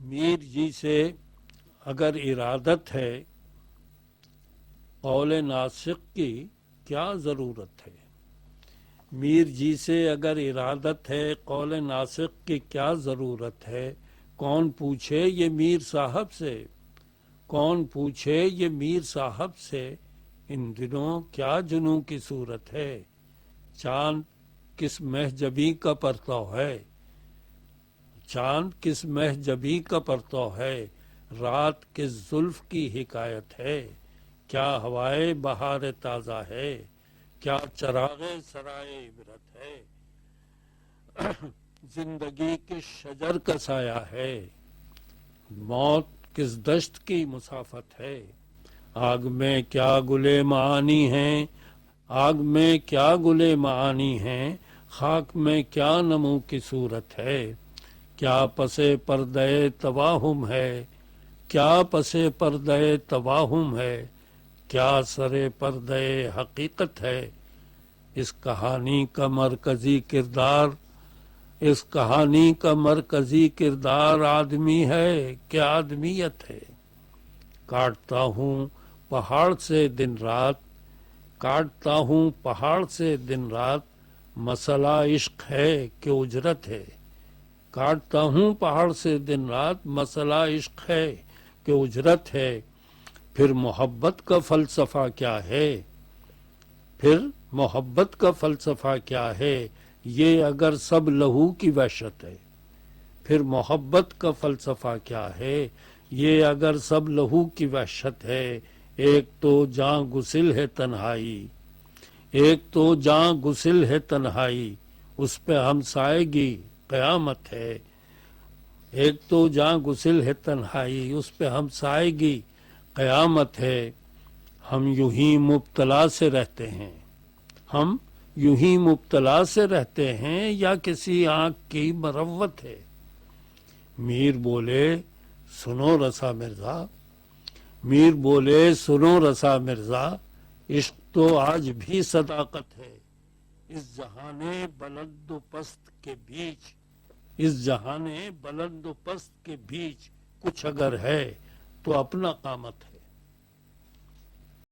میر جی سے اگر ارادت ہے قول ناسخ کی کیا ضرورت ہے؟ میر جی سے اگر ارادت ہے قول ناسخ کی کیا ضرورت ہے؟ کون پوچھے یہ میر صاحب سے، کون پوچھے یہ میر صاحب سے، ان دنوں کیا جنوں کی صورت ہے؟ چاند کس مہجبی کا پرتو ہے، چاند کس مہجبی کا پرتو ہے، رات کس زلف کی حکایت ہے، کیا ہوائے بہار تازہ ہے، کیا چراغ سرائے عبرت ہے، زندگی کس شجر کا سایہ ہے، موت کس دشت کی مسافت ہے، آگ میں کیا گلے معانی ہیں، آگ میں کیا گلے معانی ہیں، خاک میں کیا نمو کی صورت ہے، کیا پسے پردے تواہم ہے، کیا پسے پردے تواہم ہے، کیا سرے پردے حقیقت ہے، اس کہانی کا مرکزی کردار، اس کہانی کا مرکزی کردار آدمی ہے کہ آدمیت ہے، کاٹتا ہوں پہاڑ سے دن رات، کاٹتا ہوں پہاڑ سے دن رات، مسئلہ عشق ہے کہ اجرت ہے، کاٹتا ہوں پہاڑ سے دن رات، مسئلہ عشق ہے کہ اجرت ہے، پھر محبت کا فلسفہ کیا ہے، پھر محبت کا فلسفہ کیا ہے، یہ اگر سب لہو کی وحشت ہے، پھر محبت کا فلسفہ کیا ہے، یہ اگر سب لہو کی وحشت ہے، ایک تو جاں گسل ہے تنہائی، ایک تو جاں گسل ہے تنہائی، اس پہ ہمسائے گی قیامت ہے، ایک تو جاں گسل ہے تنہائی، اس پہ ہمسائے گی قیامت ہے، ہم یوں ہی مبتلا سے رہتے ہیں، ہم یوں ہی مبتلا سے رہتے ہیں یا کسی آنکھ کی مروت ہے، میر بولے سنو رسا مرزا، میر بولے سنو رسا مرزا، عشق تو آج بھی صداقت ہے، اس جہان بلند و پست کے بیچ، اس جہان بلند و پست کے بیچ کچھ اگر ہے تو اپنا قامت ہے۔